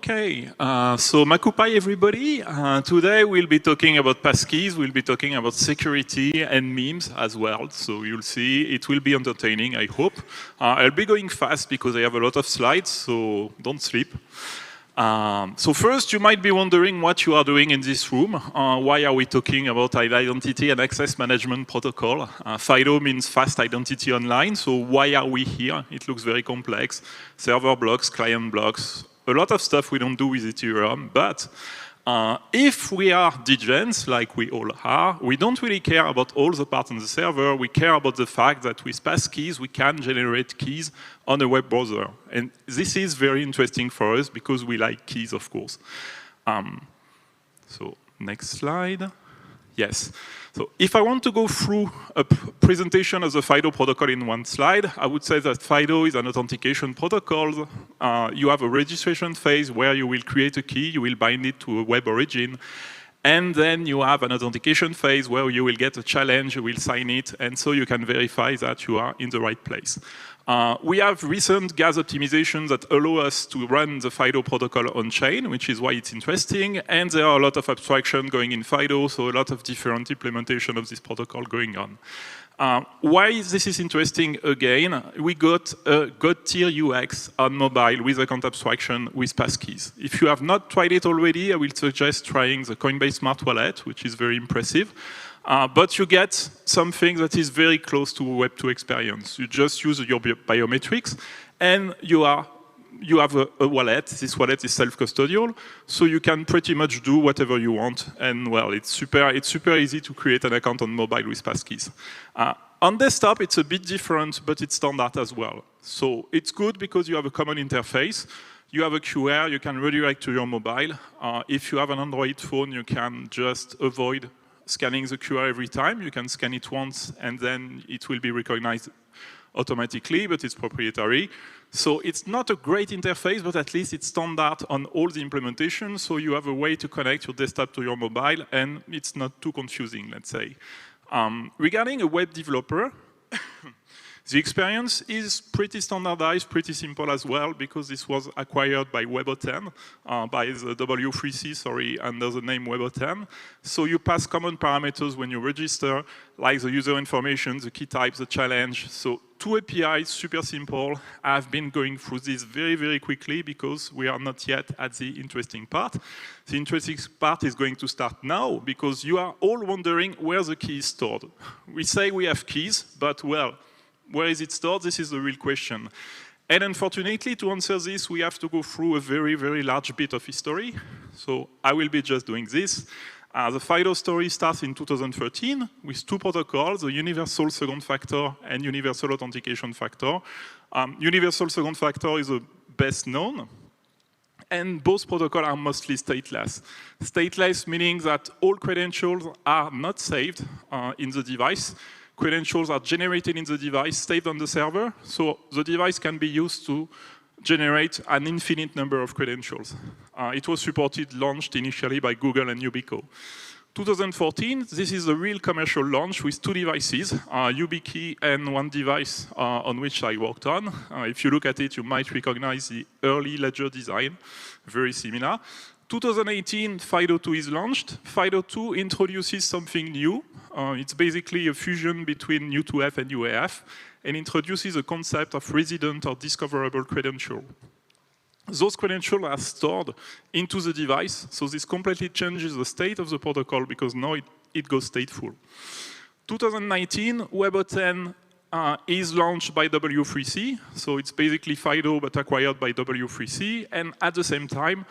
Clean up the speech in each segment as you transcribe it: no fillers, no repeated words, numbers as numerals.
Okay, so Makupai everybody. Today we'll be talking about Passkeys, we'll be talking about security and memes as well. So you'll see it will be entertaining, I hope. I'll be going fast because I have a lot of slides, so don't sleep. So first, you might be wondering what you are doing in this room. Why are we talking about identity and access management protocol? FIDO means fast identity online, so why are we here? It looks very complex. Server blocks, client blocks, a lot of stuff we don't do with Ethereum, but if we are degens, like we all are, we don't really care about all the parts on the server. We care about the fact that with Passkeys, we can generate keys on a web browser. And this is very interesting for us because we like keys, of course. So next slide. Yes. So if I want to go through a presentation of the FIDO protocol in one slide, I would say that FIDO is an authentication protocol. You have a registration phase where you will create a key, you will bind it to a web origin, and then you have an authentication phase where you will get a challenge, you will sign it, and so you can verify that you are in the right place. We have recent gas optimizations that allow us to run the FIDO protocol on-chain, which is why it's interesting, and there are a lot of abstraction going in FIDO, so a lot of different implementation of this protocol going on. Why this is interesting again, we got a God-tier UX on mobile with account abstraction with Passkeys. If you have not tried it already, I will suggest trying the Coinbase Smart Wallet, which is very impressive. But you get something that is very close to a Web 2 experience. You just use your biometrics, and you have a wallet. This wallet is self-custodial, so you can pretty much do whatever you want. And well, it's super easy to create an account on mobile with Passkeys. On desktop, it's a bit different, but it's standard as well. So it's good because you have a common interface. You have a QR, you can redirect to your mobile. If you have an Android phone, you can just avoid scanning the QR every time. You can scan it once and then it will be recognized automatically, but it's proprietary. So it's not a great interface, but at least it's standard on all the implementations. So you have a way to connect your desktop to your mobile and it's not too confusing, let's say. Regarding a web developer, the experience is pretty standardized, pretty simple as well, because this was acquired by Web10, by the W3C, sorry, under the name Web10. So you pass common parameters when you register, like the user information, the key type, the challenge. So two APIs, super simple. I've been going through this very, very quickly because we are not yet at the interesting part. The interesting part is going to start now because you are all wondering where the key is stored. We say we have keys, but well, where is it stored? This is the real question. And unfortunately, to answer this, we have to go through a very, very large bit of history. So I will be just doing this. The FIDO story starts in 2013 with two protocols, the universal second factor and universal authentication factor. Universal second factor is the best known. And both protocols are mostly stateless. Stateless meaning that all credentials are not saved in the device. Credentials are generated in the device, saved on the server, so the device can be used to generate an infinite number of credentials. It was launched initially by Google and Yubico. 2014, this is a real commercial launch with two devices, YubiKey and one device on which I worked on. If you look at it, you might recognize the early ledger design, very similar. 2018, FIDO 2 is launched. FIDO 2 introduces something new. It's basically a fusion between U2F and UAF and introduces a concept of resident or discoverable credential. Those credentials are stored into the device, so this completely changes the state of the protocol because now it goes stateful. 2019, Web10 is launched by W3C, so it's basically FIDO but acquired by W3C, and at the same time,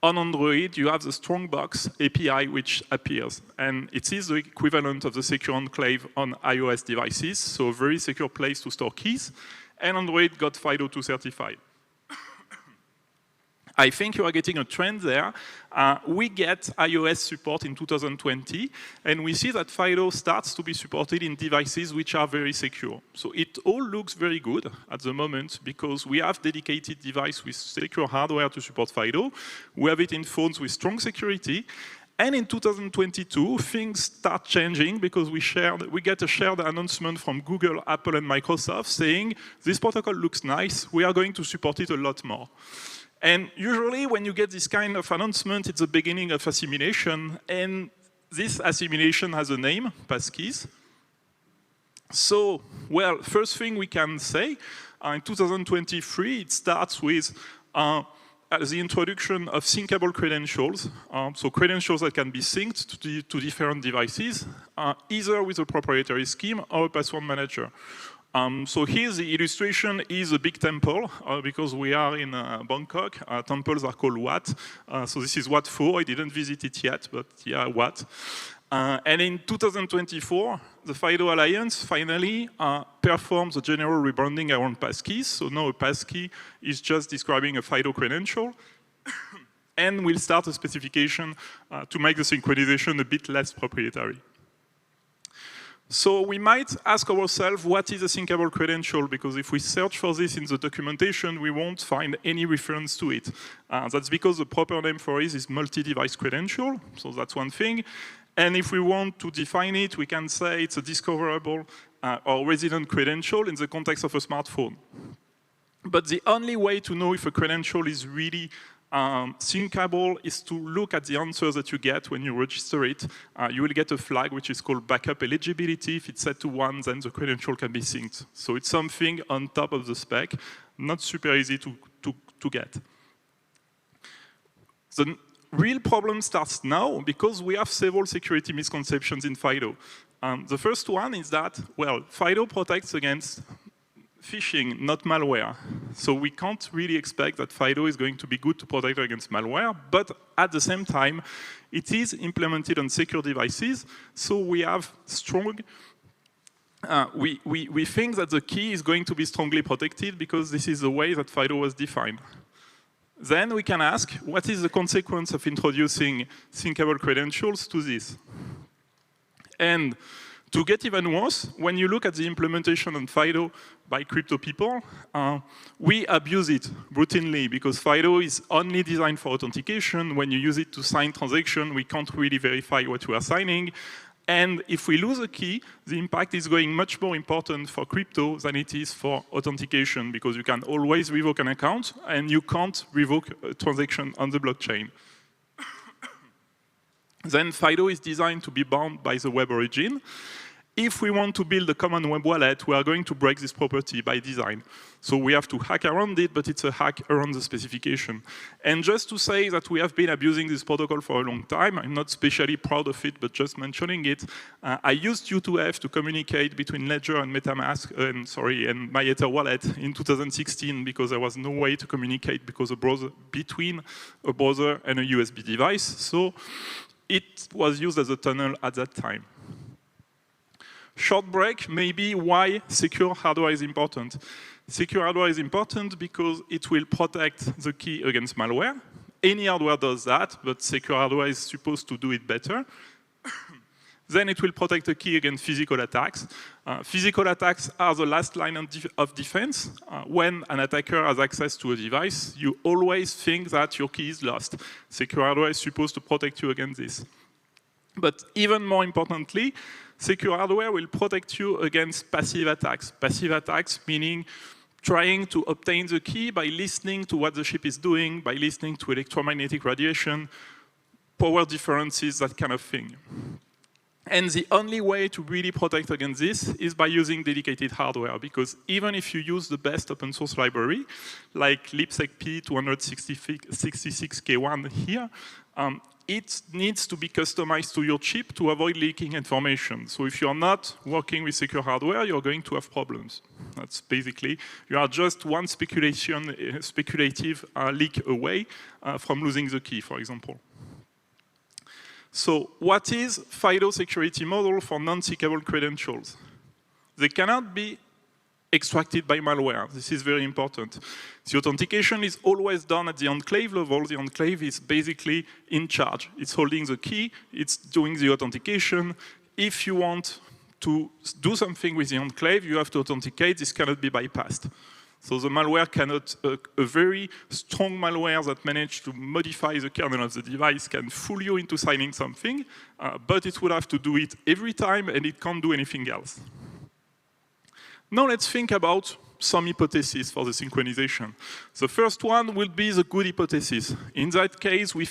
on Android, you have the Strongbox API which appears, and it is the equivalent of the secure enclave on iOS devices, so a very secure place to store keys, and Android got FIDO 2 certified. I think you are getting a trend there. We get iOS support in 2020, and we see that FIDO starts to be supported in devices which are very secure. So it all looks very good at the moment because we have dedicated devices with secure hardware to support FIDO. We have it in phones with strong security. And in 2022, things start changing because we get a shared announcement from Google, Apple, and Microsoft saying, this protocol looks nice, we are going to support it a lot more. And usually when you get this kind of announcement, it's the beginning of assimilation, and this assimilation has a name, Passkeys. So, well, first thing we can say, in 2023, it starts with the introduction of syncable credentials, so credentials that can be synced to different devices, either with a proprietary scheme or a password manager. So here the illustration is a big temple, because we are in Bangkok. Temples are called Wat. So this is Wat 4. I didn't visit it yet, but yeah, Wat. And in 2024, the FIDO Alliance finally performs a general rebranding around Passkeys. So now a passkey is just describing a FIDO credential. And we'll start a specification to make the synchronization a bit less proprietary. So we might ask ourselves, what is a syncable credential? Because if we search for this in the documentation, we won't find any reference to it. That's because the proper name for it is multi-device credential. So that's one thing. And if we want to define it, we can say it's a discoverable or resident credential in the context of a smartphone. But the only way to know if a credential is really syncable is to look at the answers that you get when you register it. You will get a flag which is called backup eligibility. If it's set to 1, then the credential can be synced. So it's something on top of the spec, not super easy to get. The real problem starts now because we have several security misconceptions in FIDO. The first one is that, well, FIDO protects against phishing, not malware. So we can't really expect that FIDO is going to be good to protect against malware, but at the same time, it is implemented on secure devices, so we have strong, we think that the key is going to be strongly protected because this is the way that FIDO was defined. Then we can ask, what is the consequence of introducing syncable credentials to this? And to get even worse, when you look at the implementation on FIDO by crypto people, we abuse it routinely because FIDO is only designed for authentication. When you use it to sign transactions, we can't really verify what we are signing. And if we lose a key, the impact is going much more important for crypto than it is for authentication because you can always revoke an account and you can't revoke a transaction on the blockchain. Then FIDO is designed to be bound by the web origin. If we want to build a common web wallet, we are going to break this property by design. So we have to hack around it, but it's a hack around the specification. And just to say that we have been abusing this protocol for a long time, I'm not especially proud of it, but just mentioning it. I used U2F to communicate between Ledger and MetaMask, and my Ether wallet in 2016 because there was no way to communicate because between a browser and a USB device. So it was used as a tunnel at that time. Short break, maybe why secure hardware is important. Secure hardware is important because it will protect the key against malware. Any hardware does that, but secure hardware is supposed to do it better. Then it will protect the key against physical attacks. Physical attacks are the last line of defense. When an attacker has access to a device, you always think that your key is lost. Secure hardware is supposed to protect you against this. But even more importantly, secure hardware will protect you against passive attacks. Passive attacks meaning trying to obtain the key by listening to what the chip is doing, by listening to electromagnetic radiation, power differences, that kind of thing. And the only way to really protect against this is by using dedicated hardware, because even if you use the best open source library, like libsecp 266K1 here, it needs to be customized to your chip to avoid leaking information. So if you're not working with secure hardware, you're going to have problems. That's basically, you are just one speculative leak away from losing the key, for example. So what is FIDO security model for non-syncable credentials? They cannot be extracted by malware. This is very important. The authentication is always done at the enclave level. The enclave is basically in charge. It's holding the key, it's doing the authentication. If you want to do something with the enclave, you have to authenticate. This cannot be bypassed. So the malware cannot, a very strong malware that managed to modify the kernel of the device can fool you into signing something, but it would have to do it every time and it can't do anything else. Now let's think about some hypotheses for the synchronization. The first one will be the good hypothesis. In that case, we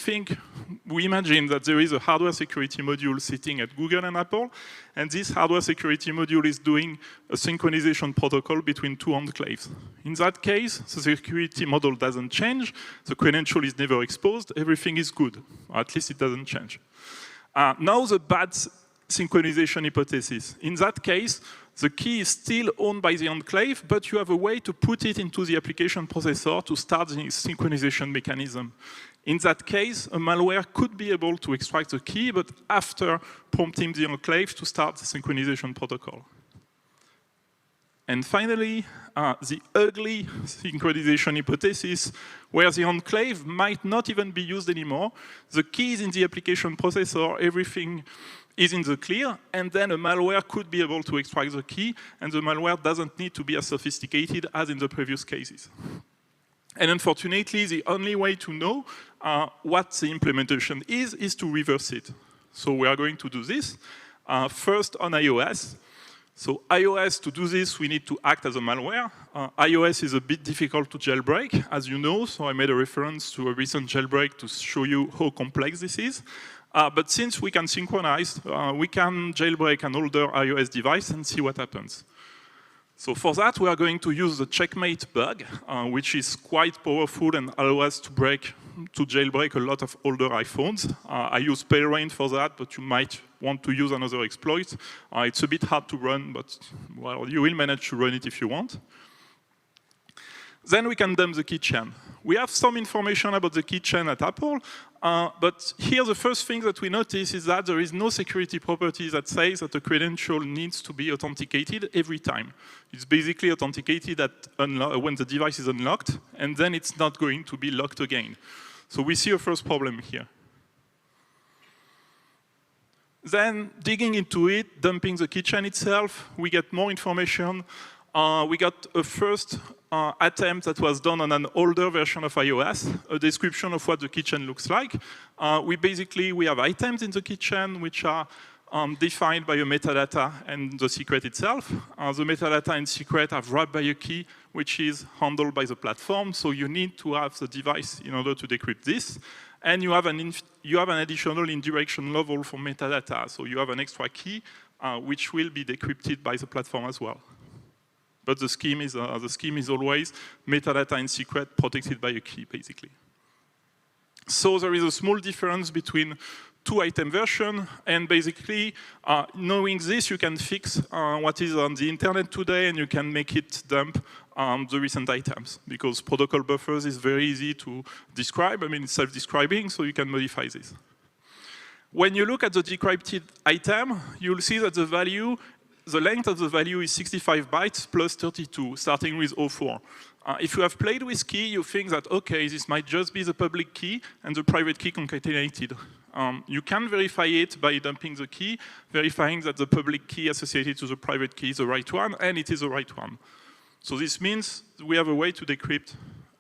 imagine that there is a hardware security module sitting at Google and Apple, and this hardware security module is doing a synchronization protocol between two enclaves. In that case, the security model doesn't change, the credential is never exposed, everything is good, or at least it doesn't change. Now the bad synchronization hypothesis. In that case, the key is still owned by the enclave, but you have a way to put it into the application processor to start the synchronization mechanism. In that case, a malware could be able to extract the key, but after prompting the enclave to start the synchronization protocol. And finally, the ugly synchronization hypothesis, where the enclave might not even be used anymore. The key is in the application processor, everything is in the clear, and then a malware could be able to extract the key, and the malware doesn't need to be as sophisticated as in the previous cases. And unfortunately, the only way to know what the implementation is to reverse it. So we are going to do this first on iOS. So iOS, to do this, we need to act as a malware. iOS is a bit difficult to jailbreak, as you know, so I made a reference to a recent jailbreak to show you how complex this is. But since we can synchronize, we can jailbreak an older iOS device and see what happens. So for that, we are going to use the checkmate bug, which is quite powerful and allows us to jailbreak a lot of older iPhones. I use Pale for that, but you might want to use another exploit. It's a bit hard to run, but well, you will manage to run it if you want. Then we can dump the keychain. We have some information about the keychain at Apple, but here the first thing that we notice is that there is no security property that says that a credential needs to be authenticated every time. It's basically authenticated when the device is unlocked, and then it's not going to be locked again. So we see a first problem here. Then digging into it, dumping the keychain itself, we get more information. We got a first attempt that was done on an older version of iOS, a description of what the keychain looks like. We have items in the keychain which are defined by a metadata and the secret itself. The metadata and secret are wrapped by a key which is handled by the platform, so you need to have the device in order to decrypt this. And you have an additional indirection level for metadata, so you have an extra key which will be decrypted by the platform as well. But the scheme is always metadata and secret protected by a key, basically. So there is a small difference between two item versions, and basically, knowing this, you can fix what is on the internet today, and you can make it dump the recent items, because protocol buffers is very easy to describe. I mean, it's self-describing, so you can modify this. When you look at the decrypted item, you'll see that the length of the value is 65 bytes plus 32, starting with 04. If you have played with key, you think that, okay, this might just be the public key and the private key concatenated. You can verify it by dumping the key, verifying that the public key associated to the private key is the right one, and it is the right one. So this means we have a way to decrypt.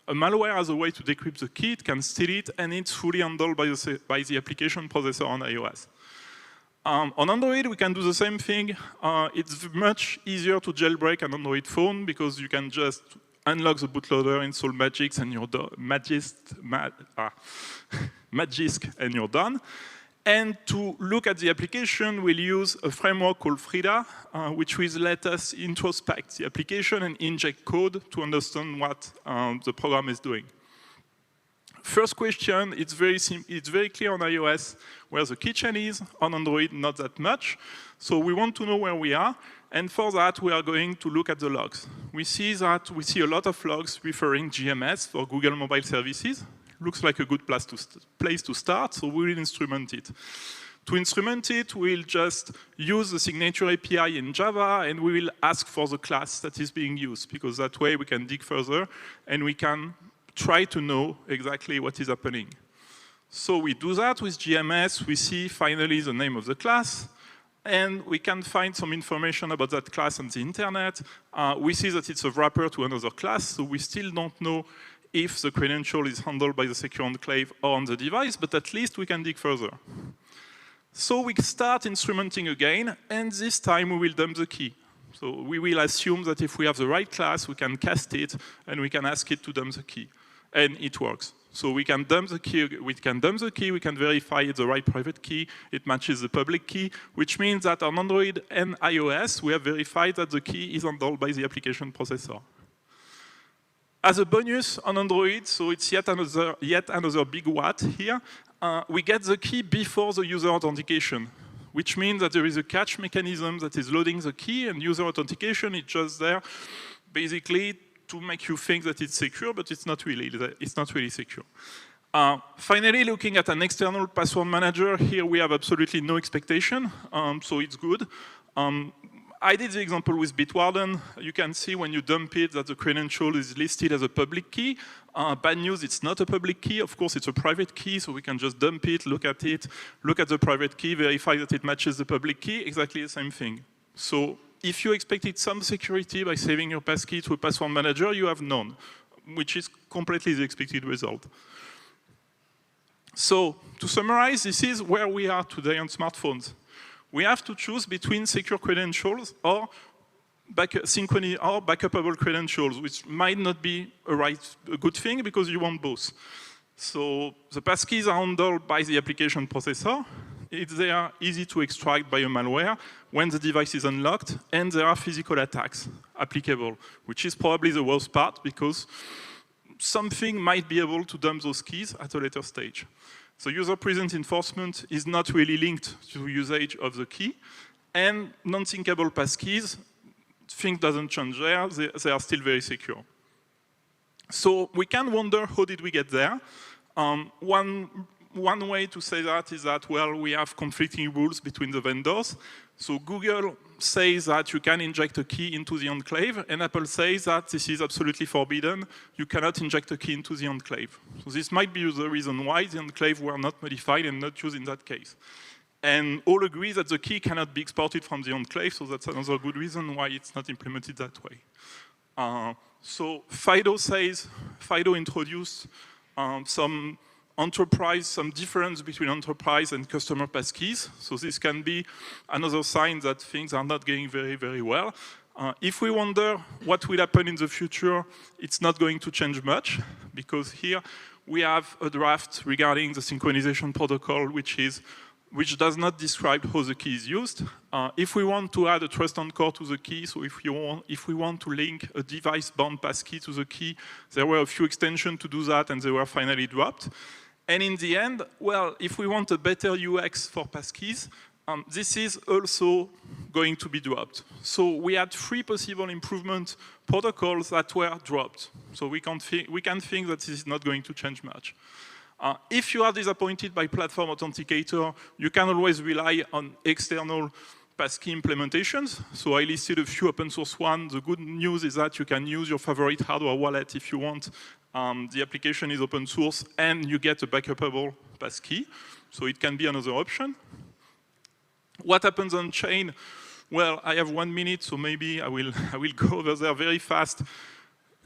A malware has a way to decrypt the key, it can steal it, and it's fully handled by the application processor on iOS. On Android, we can do the same thing. It's much easier to jailbreak an Android phone because you can just unlock the bootloader, install Magisk, and you're done. And to look at the application, we'll use a framework called FIDO, which will let us introspect the application and inject code to understand what the program is doing. First question, it's very clear on iOS where the keychain is, on Android not that much. So we want to know where we are, and for that we are going to look at the logs. We see a lot of logs referring GMS for Google Mobile Services. Looks like a good place to start, so we will instrument it. To instrument it, we'll just use the signature API in Java, and we will ask for the class that is being used, because that way we can dig further and we can try to know exactly what is happening. So we do that with GMS, we see finally the name of the class, and we can find some information about that class on the internet. We see that it's a wrapper to another class, so we still don't know if the credential is handled by the secure enclave or on the device, but at least we can dig further. So we start instrumenting again, and this time we will dump the key. So we will assume that if we have the right class, we can cast it, and we can ask it to dump the key, and it works. So we can dump the key, we can verify it's the right private key, it matches the public key, which means that on Android and iOS, we have verified that the key is handled by the application processor. As a bonus on Android, so it's yet another big what here, we get the key before the user authentication, which means that there is a catch mechanism that is loading the key, and user authentication is just there, basically, to make you think that it's secure, but it's not really secure. Finally, looking at an external password manager, here we have absolutely no expectation, so it's good. I did the example with Bitwarden. You can see when you dump it that the credential is listed as a public key. Bad news, it's not a public key. Of course, it's a private key, so we can just dump it, look at the private key, verify that it matches the public key, exactly the same thing. So if you expected some security by saving your passkey to a password manager, you have none, which is completely the expected result. So to summarize, this is where we are today on smartphones. We have to choose between secure credentials or backupable credentials, which might not be a good thing because you want both. So the passkeys are handled by the application processor. They are easy to extract by a malware when the device is unlocked, and there are physical attacks applicable, which is probably the worst part because something might be able to dump those keys at a later stage. So user-present enforcement is not really linked to usage of the key, and non-syncable passkeys, things doesn't change there, they are still very secure. So we can wonder, how did we get there? One way to say that is that, well, we have conflicting rules between the vendors. So Google says that you can inject a key into the enclave, and Apple says that this is absolutely forbidden. You cannot inject a key into the enclave. So this might be the reason why the enclave were not modified and not used in that case. And all agree that the key cannot be exported from the enclave, so that's another good reason why it's not implemented that way. So FIDO introduced some difference between enterprise and customer passkeys. So this can be another sign that things are not going very, very well. If we wonder what will happen in the future, it's not going to change much, because here we have a draft regarding the synchronization protocol, which does not describe how the key is used. If we want to add a trust anchor to the key, so if we want to link a device-bound passkey to the key, there were a few extensions to do that, and they were finally dropped. And in the end, well, if we want a better UX for passkeys, this is also going to be dropped. So we had 3 possible improvement protocols that were dropped. So we can think that this is not going to change much. If you are disappointed by platform authenticator, you can always rely on external passkey implementations. So I listed a few open source ones. The good news is that you can use your favorite hardware wallet if you want. The application is open source, and you get a backupable passkey. So it can be another option. What happens on chain? Well, I have 1 minute, so maybe I will go over there very fast.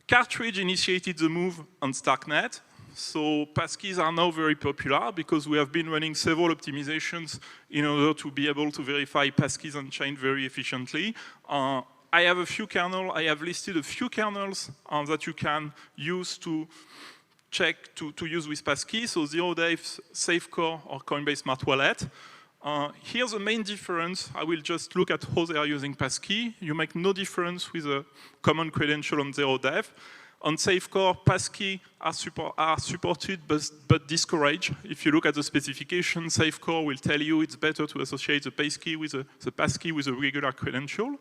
Cartridge initiated the move on Starknet. So passkeys are now very popular because we have been running several optimizations in order to be able to verify passkeys on chain very efficiently. I have listed a few kernels that you can use to check, to use with Passkey. So ZeroDave, Safecore, or Coinbase Smart Wallet. Here's the main difference. I will just look at how they are using Passkey. You make no difference with a common credential on ZeroDave. On Safecore, Passkey are supported but discouraged. If you look at the specification, Safecore will tell you it's better to associate the Passkey with a regular credential.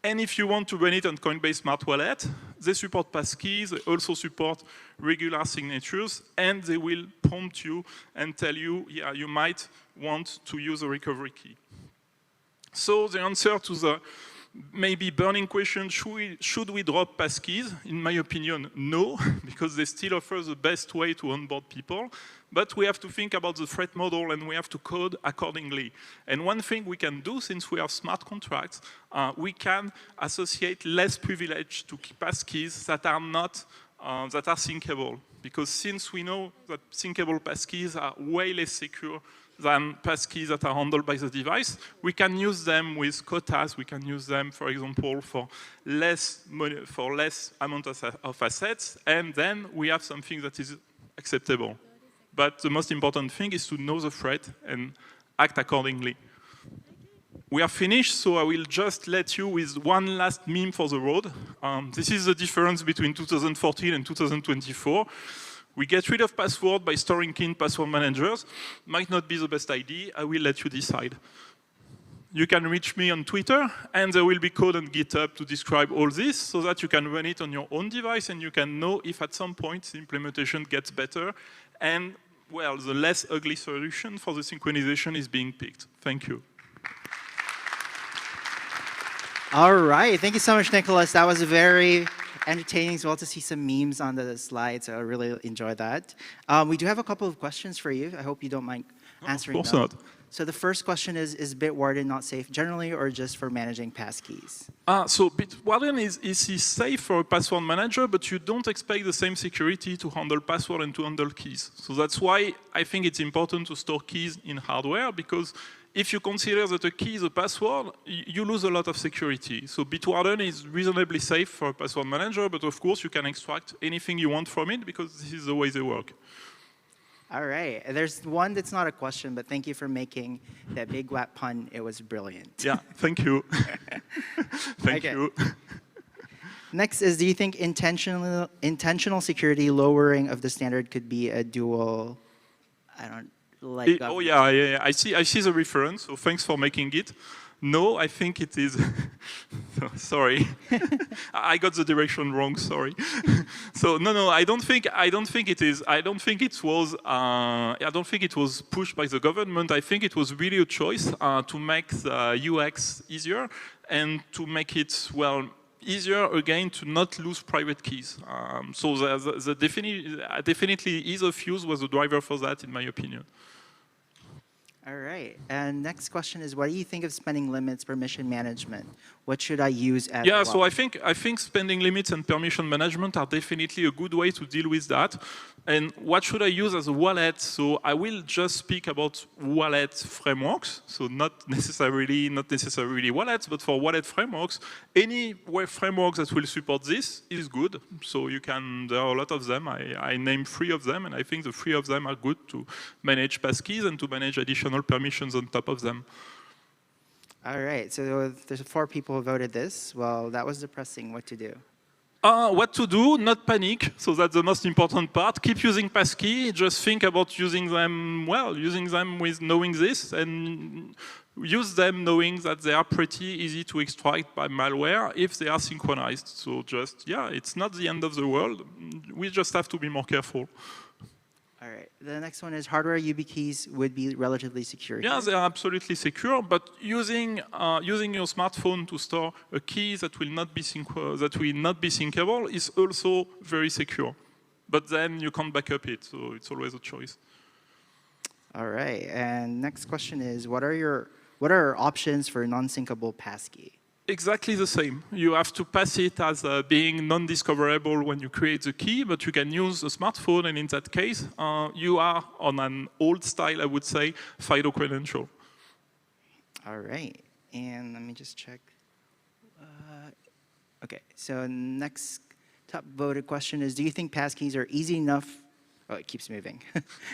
And if you want to run it on Coinbase Smart Wallet, they support passkeys, they also support regular signatures, and they will prompt you and tell you, yeah, you might want to use a recovery key. So the answer to the maybe burning question, should we drop passkeys? In my opinion, no, because they still offer the best way to onboard people. But we have to think about the threat model, and we have to code accordingly. And one thing we can do, since we have smart contracts, we can associate less privilege to passkeys that are syncable. Because since we know that syncable passkeys are way less secure than passkeys that are handled by the device. We can use them with quotas. We can use them, for example, for less money, for less amount of assets, and then we have something that is acceptable. But the most important thing is to know the threat and act accordingly. We are finished, so I will just let you with one last meme for the road. This is the difference between 2014 and 2024. We get rid of password by storing key in password managers. Might not be the best idea. I will let you decide. You can reach me on Twitter, and there will be code on GitHub to describe all this so that you can run it on your own device and you can know if at some point the implementation gets better and, well, the less ugly solution for the synchronization is being picked. Thank you. All right, thank you so much, Nicolas. That was very entertaining as well to see some memes on the slides. I really enjoyed that. We do have a couple of questions for you. I hope you don't mind answering them. Of course not. So the first question is Bitwarden not safe generally or just for managing passkeys? So Bitwarden is safe for a password manager, but you don't expect the same security to handle password and to handle keys. So that's why I think it's important to store keys in hardware, because if you consider that a key is a password, you lose a lot of security. So Bitwarden is reasonably safe for a password manager, but of course you can extract anything you want from it because this is the way they work. All right. There's one that's not a question, but thank you for making that big whack pun. It was brilliant. Yeah, thank you. Thank you. Next is, do you think intentional security lowering of the standard could be a dual, I don't like. Oh yeah. I see the reference. So thanks for making it. No, I think it is. Sorry, I got the direction wrong. Sorry. So no, I don't think it is. I don't think it was pushed by the government. I think it was really a choice to make the UX easier and to make it, well, easier again to not lose private keys. So definitely ease of use was the driver for that, in my opinion. All right. And next question is, what do you think of spending limits, permission management? What should I use as well? So I think spending limits and permission management are definitely a good way to deal with that. And what should I use as a wallet? So I will just speak about wallet frameworks. So not necessarily wallets, but for wallet frameworks, any web framework that will support this is good. So you can, there are a lot of them. I named 3 of them, and I think the 3 of them are good to manage passkeys and to manage additional permissions on top of them. All right, so there's 4 people who voted this. Well, that was depressing. What to do? What to do, not panic. So that's the most important part. Keep using Passkey. Just think about using them, well, using them with knowing this, and use them knowing that they are pretty easy to extract by malware if they are synchronized. So just, yeah, it's not the end of the world. We just have to be more careful. All right. The next one is hardware YubiKeys would be relatively secure. Yeah, they are absolutely secure, but using your smartphone to store a key that will not be syncable is also very secure. But then you can't back up it, so it's always a choice. All right. And next question is, what are our options for non-syncable passkey? Exactly the same. You have to pass it as being non-discoverable when you create the key, but you can use a smartphone, and in that case, you are on an old style, I would say, FIDO credential. All right. And let me just check. Okay, so next top voted question is, do you think passkeys are easy enough? Oh, it keeps moving.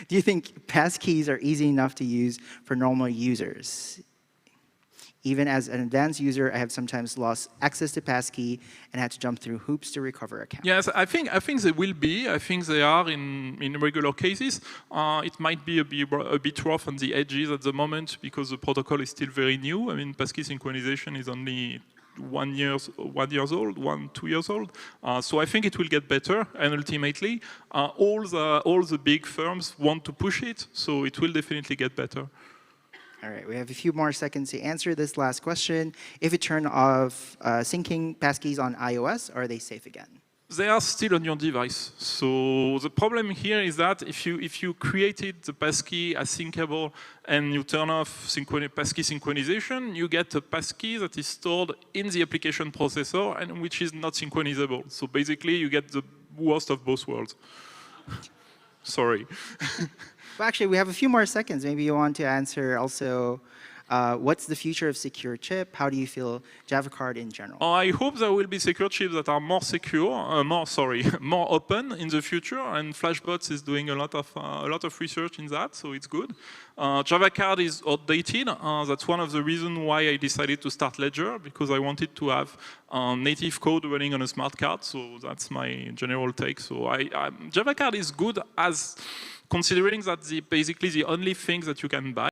Do you think passkeys are easy enough to use for normal users? Even as an advanced user, I have sometimes lost access to Passkey and had to jump through hoops to recover accounts. Yes, I think they will be. I think they are in regular cases. It might be a bit rough on the edges at the moment because the protocol is still very new. I mean, Passkey synchronization is only 2 years old. So I think it will get better, and ultimately, all the big firms want to push it, so it will definitely get better. All right, we have a few more seconds to answer this last question. If you turn off syncing passkeys on iOS, are they safe again? They are still on your device. So the problem here is that if you created the passkey as syncable and you turn off passkey synchronization, you get a passkey that is stored in the application processor and which is not synchronizable. So basically, you get the worst of both worlds. Sorry. Well, actually, we have a few more seconds. Maybe you want to answer also, what's the future of secure chip? How do you feel Java card in general? I hope there will be secure chips that are more secure, more open in the future. And Flashbots is doing a lot of research in that, so it's good. Java card is outdated. That's one of the reasons why I decided to start Ledger, because I wanted to have native code running on a smart card. So that's my general take. So Java card is good as considering that basically the only thing that you can buy